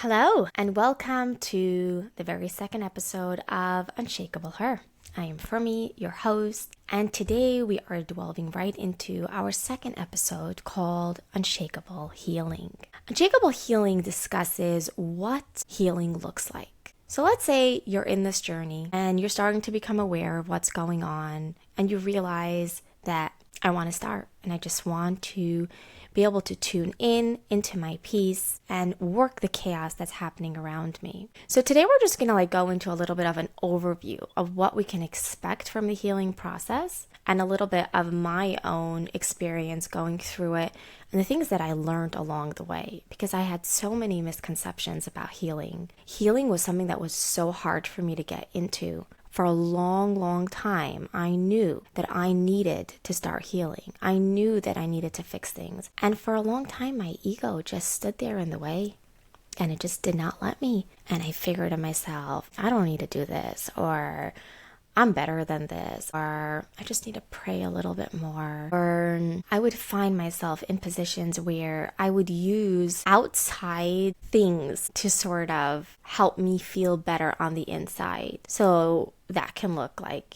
Hello, and welcome to the very second episode of Unshakable Her. I am Fermi, your host, and today we are delving right into our second episode called Unshakable Healing. Unshakable Healing discusses what healing looks like. So let's say you're in this journey and you're starting to become aware of what's going on, and you realize that I want to start and I just want to be able to tune in into my peace and work the chaos that's happening around me. So today we're just going to go into a little bit of an overview of what we can expect from the healing process and a little bit of my own experience going through it and the things that I learned along the way, because I had so many misconceptions about healing. Healing was something that was so hard for me to get into. For a long time, I knew that I needed to start healing. I knew that I needed to fix things. And for a long time, my ego just stood there in the way and it just did not let me. And I figured to myself, I don't need to do this, or I'm better than this, or I just need to pray a little bit more. Or I would find myself in positions where I would use outside things to sort of help me feel better on the inside. So that can look like,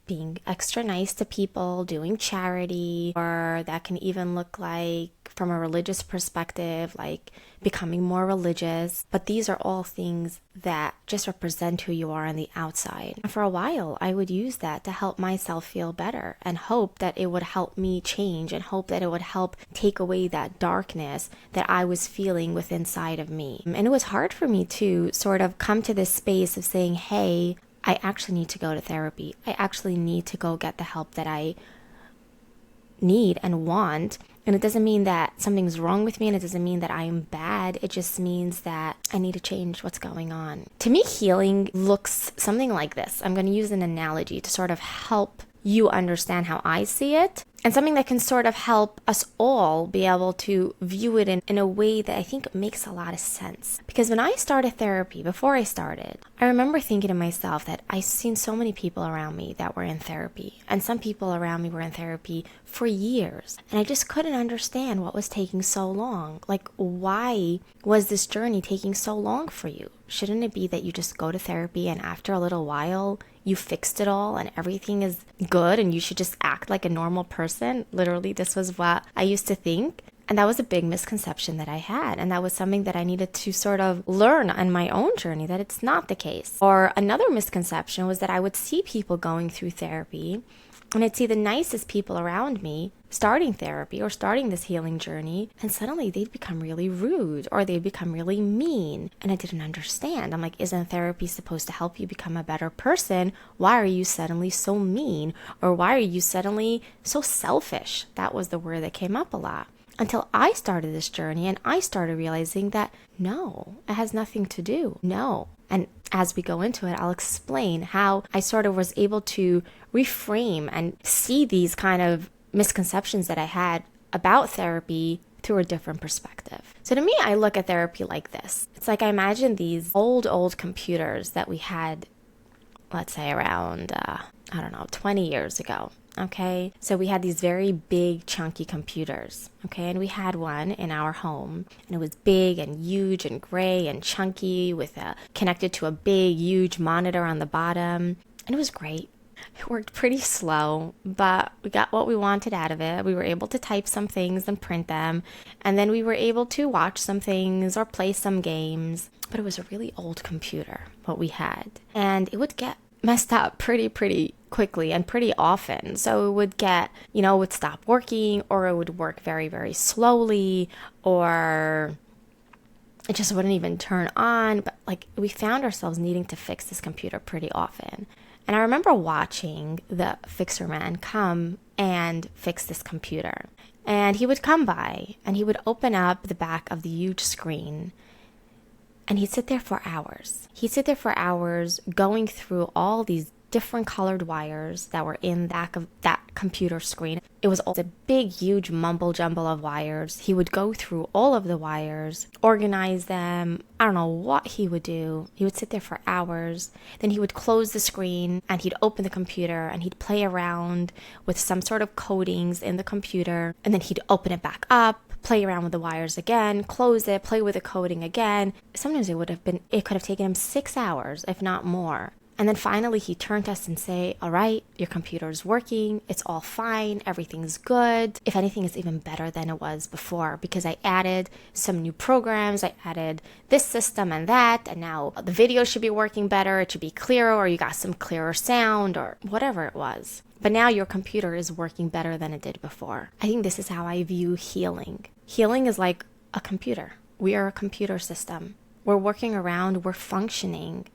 being extra nice to people, doing charity, or that can even look like, from a religious perspective, like becoming more religious. But these are all things that just represent who you are on the outside. And for a while, I would use that to help myself feel better and hope that it would help me change and hope that it would help take away that darkness that I was feeling within inside of me. And it was hard for me to sort of come to this space of saying, hey, I actually need to go to therapy. I actually need to go get the help that I need and want. And it doesn't mean that something's wrong with me, and it doesn't mean that I am bad. It just means that I need to change what's going on. To me, healing looks something like this. I'm going to use an analogy to sort of help you understand how I see it, and something that can sort of help us all be able to view it in a way that I think makes a lot of sense. Because when I started therapy, before I started, I remember thinking to myself that I've seen so many people around me that were in therapy, and some people around me were in therapy for years, and I just couldn't understand what was taking so long. Like, why was this journey taking so long for you? Shouldn't it be that you just go to therapy and after a little while you fixed it all and everything is good and you should just act like a normal person? Literally, this was what I used to think. And that was a big misconception that I had. And that was something that I needed to sort of learn on my own journey, that it's not the case. Or another misconception was that I would see people going through therapy and I'd see the nicest people around me starting therapy or starting this healing journey, and suddenly they'd become really rude or they'd become really mean. And I didn't understand. I'm like, isn't therapy supposed to help you become a better person? Why are you suddenly so mean? Or why are you suddenly so selfish? That was the word that came up a lot. Until I started this journey and I started realizing that no, it has nothing to do. No. And as we go into it, I'll explain how I sort of was able to reframe and see these kind of misconceptions that I had about therapy through a different perspective. So to me, I look at therapy like this. It's like I imagine these old computers that we had, let's say around, 20 years ago. Okay, so we had these very big chunky computers, okay, and we had one in our home, and it was big and huge and gray and chunky with connected to a big huge monitor on the bottom, and it was great. It worked pretty slow, but we got what we wanted out of it. We were able to type some things and print them, and then we were able to watch some things or play some games. But it was a really old computer, what we had, and it would get messed up pretty quickly and pretty often. So it would get, it would stop working, or it would work very, very slowly, or it just wouldn't even turn on. But we found ourselves needing to fix this computer pretty often. And I remember watching the fixer man come and fix this computer. And he would come by and he would open up the back of the huge screen. And he'd sit there for hours. He'd sit there for hours going through all these different colored wires that were in that computer screen. It was all a big, huge mumble jumble of wires. He would go through all of the wires, organize them. I don't know what he would do. He would sit there for hours. Then he would close the screen and he'd open the computer and he'd play around with some sort of codings in the computer. And then he'd open it back up, play around with the wires again, close it, play with the coding again. Sometimes it could have taken him 6 hours, if not more. And then finally he turned to us and say, all right, your computer is working. It's all fine. Everything's good. If anything, it's even better than it was before because I added some new programs. I added this system and that. And now the video should be working better. It should be clearer, or you got some clearer sound or whatever it was. But now your computer is working better than it did before. I think this is how I view healing. Healing is like a computer. We are a computer system. We're working around, we're functioning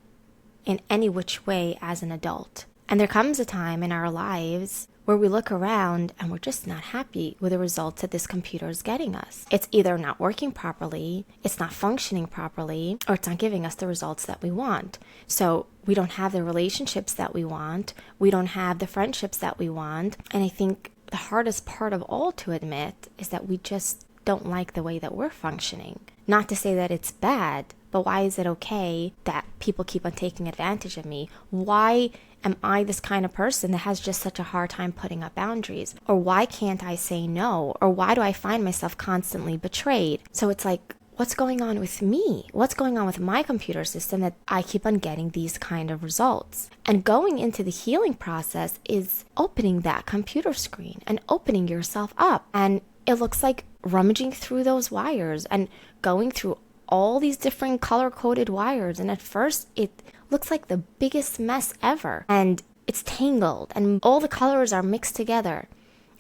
in any which way as an adult. And there comes a time in our lives where we look around and we're just not happy with the results that this computer is getting us. It's either not working properly, it's not functioning properly, or it's not giving us the results that we want. So we don't have the relationships that we want, we don't have the friendships that we want. And I think the hardest part of all to admit is that we just don't like the way that we're functioning. Not to say that it's bad, but why is it okay that people keep on taking advantage of me? Why am I this kind of person that has just such a hard time putting up boundaries? Or why can't I say no? Or why do I find myself constantly betrayed? So it's like, what's going on with me? What's going on with my computer system that I keep on getting these kind of results? And going into the healing process is opening that computer screen and opening yourself up. And it looks like rummaging through those wires and going through all these different color-coded wires. And at first, it looks like the biggest mess ever. And it's tangled and all the colors are mixed together.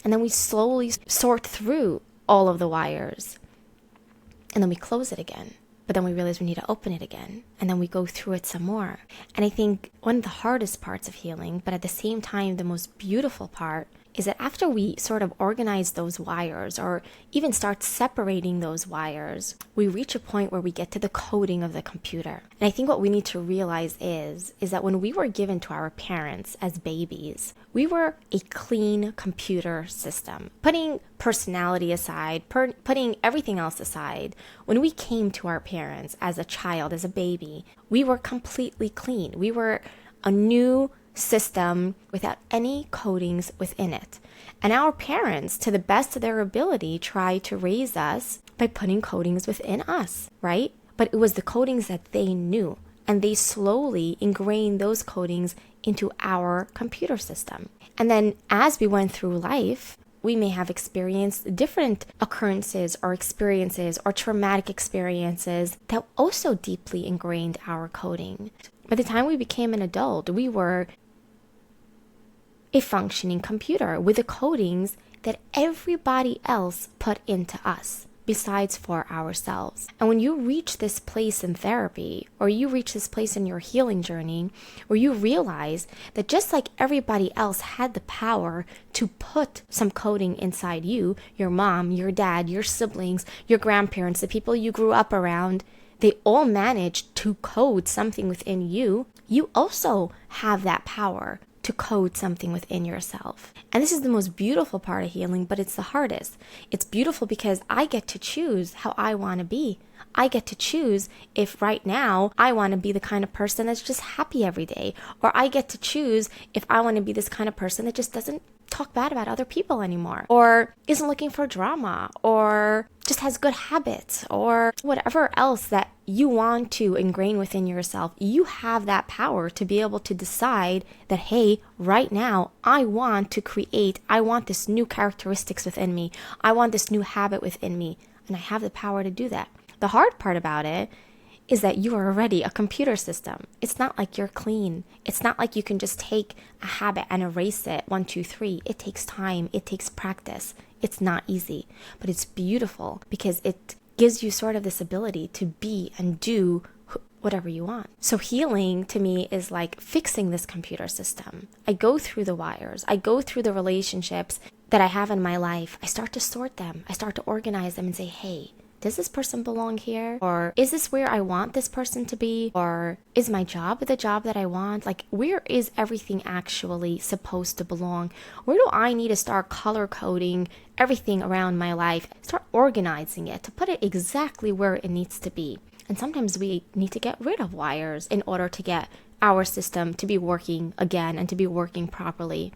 And then we slowly sort through all of the wires. And then we close it again. But then we realize we need to open it again. And then we go through it some more. And I think one of the hardest parts of healing, but at the same time, the most beautiful part, is that after we sort of organize those wires or even start separating those wires, we reach a point where we get to the coding of the computer. And I think what we need to realize is that when we were given to our parents as babies, we were a clean computer system. Putting personality aside, putting everything else aside, when we came to our parents as a child, as a baby, we were completely clean. We were a new system without any codings within it. And our parents, to the best of their ability, tried to raise us by putting codings within us, right? But it was the codings that they knew, and they slowly ingrained those codings into our computer system. And then as we went through life, we may have experienced different occurrences or experiences or traumatic experiences that also deeply ingrained our coding. By the time we became an adult, we were a functioning computer with the codings that everybody else put into us besides for ourselves. And when you reach this place in therapy, or you reach this place in your healing journey, where you realize that just like everybody else had the power to put some coding inside you, your mom, your dad, your siblings, your grandparents, the people you grew up around, they all managed to code something within you. You also have that power to code something within yourself. And this is the most beautiful part of healing, but it's the hardest. It's beautiful because I get to choose how I want to be. I get to choose if right now I want to be the kind of person that's just happy every day, or I get to choose if I want to be this kind of person that just doesn't talk bad about other people anymore, or isn't looking for drama, or just has good habits, or whatever else that you want to ingrain within yourself. You have that power to be able to decide that, hey, right now I want to create, I want this new characteristics within me, I want this new habit within me, and I have the power to do that. The hard part about it is that you are already a computer system. It's not like you're clean. It's not like you can just take a habit and erase it 1, 2, 3. It takes time. It takes practice. It's not easy, but it's beautiful because it gives you sort of this ability to be and do whatever you want. So healing to me is like fixing this computer system. I go through the wires. I go through the relationships that I have in my life. I start to sort them. I start to organize them and say, hey, does this person belong here? Or is this where I want this person to be? Or is my job the job that I want? Like, where is everything actually supposed to belong? Where do I need to start color coding everything around my life? Start organizing it to put it exactly where it needs to be. And sometimes we need to get rid of wires in order to get our system to be working again and to be working properly.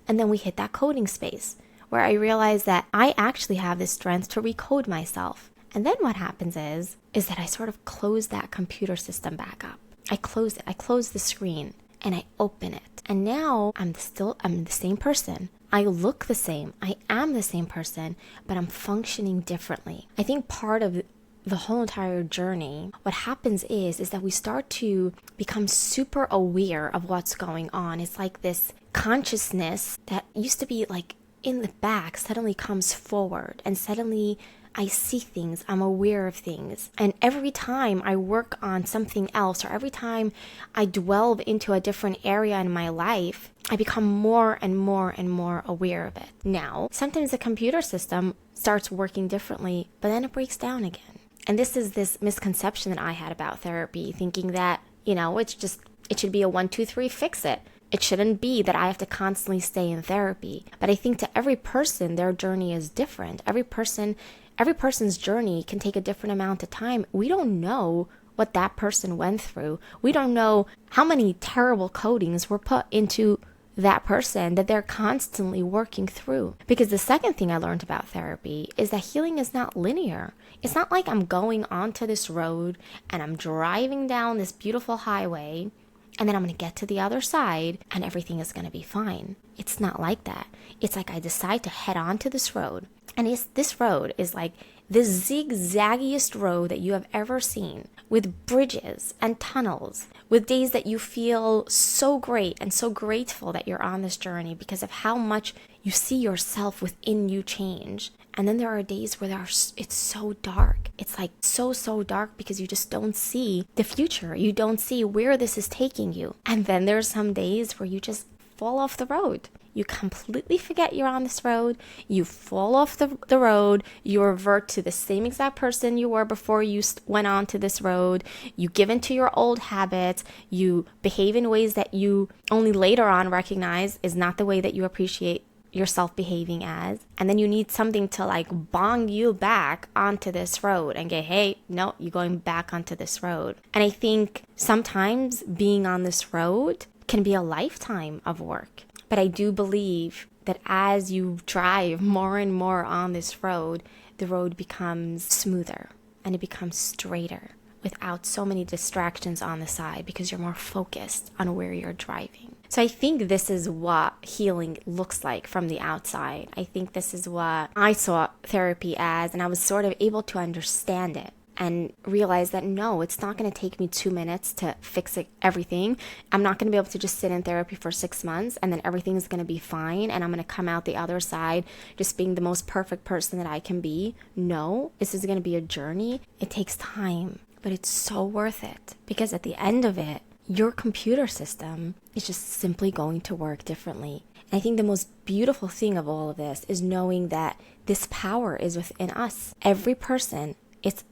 And then we hit that coding space where I realized that I actually have this strength to recode myself. And then what happens is that I sort of close that computer system back up. I close it. I close the screen and I open it. And now I'm the same person. I look the same. I am the same person, but I'm functioning differently. I think part of the whole entire journey, what happens is that we start to become super aware of what's going on. It's like this consciousness that used to be like in the back suddenly comes forward, and suddenly I see things, I'm aware of things. And every time I work on something else, or every time I delve into a different area in my life, I become more and more and more aware of it. Now, sometimes the computer system starts working differently, but then it breaks down again. And this is this misconception that I had about therapy, thinking that, it should be a 1, 2, 3, fix it. It shouldn't be that I have to constantly stay in therapy. But I think to every person, their journey is different. Every person's journey can take a different amount of time. We don't know what that person went through. We don't know how many terrible codings were put into that person that they're constantly working through. Because the second thing I learned about therapy is that healing is not linear. It's not like I'm going onto this road and I'm driving down this beautiful highway and then I'm going to get to the other side and everything is going to be fine. It's not like that. It's like I decide to head on to this road. And this road is like the zigzaggiest road that you have ever seen, with bridges and tunnels, with days that you feel so great and so grateful that you're on this journey because of how much you see yourself within you change. And then there are days where it's so dark. It's like so dark because you just don't see the future. You don't see where this is taking you. And then there's some days where you just fall off the road. You completely forget you're on this road. You fall off the road. You revert to the same exact person you were before you went on to this road. You give into your old habits. You behave in ways that you only later on recognize is not the way that you appreciate yourself behaving as. And then you need something to like bong you back onto this road and get, hey, no, you're going back onto this road. And I think sometimes being on this road can be a lifetime of work. But I do believe that as you drive more and more on this road, the road becomes smoother and it becomes straighter without so many distractions on the side because you're more focused on where you're driving. So I think this is what healing looks like from the outside. I think this is what I saw therapy as, and I was sort of able to understand it and realize that no, it's not going to take me 2 minutes to fix everything. I'm not going to be able to just sit in therapy for 6 months and then everything is going to be fine and I'm going to come out the other side just being the most perfect person that I can be. No, this is going to be a journey. It takes time, but it's so worth it because at the end of it, your computer system is just simply going to work differently. And I think the most beautiful thing of all of this is knowing that this power is within us. Every person, it's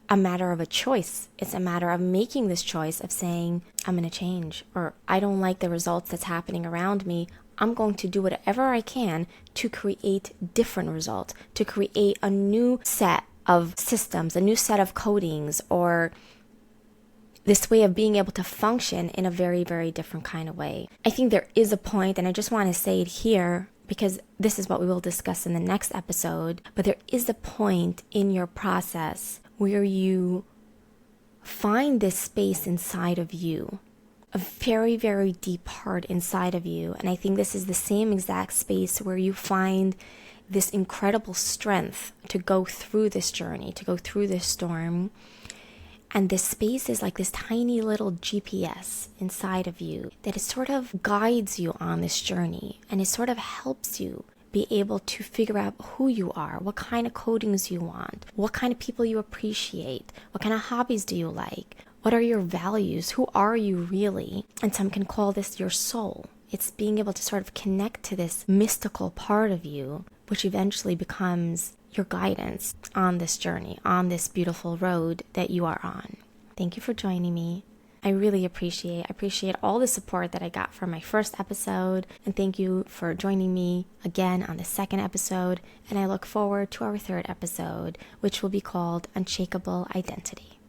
a matter of a choice. It's a matter of making this choice of saying, I'm going to change, or I don't like the results that's happening around me. I'm going to do whatever I can to create different results, to create a new set of systems, a new set of codings, or this way of being able to function in a very, very different kind of way. I think there is a point, and I just want to say it here because this is what we will discuss in the next episode, but there is a point in your process where you find this space inside of you, a very, very deep heart inside of you. And I think this is the same exact space where you find this incredible strength to go through this journey, to go through this storm. And this space is like this tiny little GPS inside of you that it sort of guides you on this journey, and it sort of helps you be able to figure out who you are, what kind of codings you want, what kind of people you appreciate, what kind of hobbies do you like, what are your values, who are you really? And some can call this your soul. It's being able to sort of connect to this mystical part of you, which eventually becomes your guidance on this journey, on this beautiful road that you are on. Thank you for joining me. I really appreciate all the support that I got from my first episode, and thank you for joining me again on the second episode, and I look forward to our third episode, which will be called Unshakable Identity.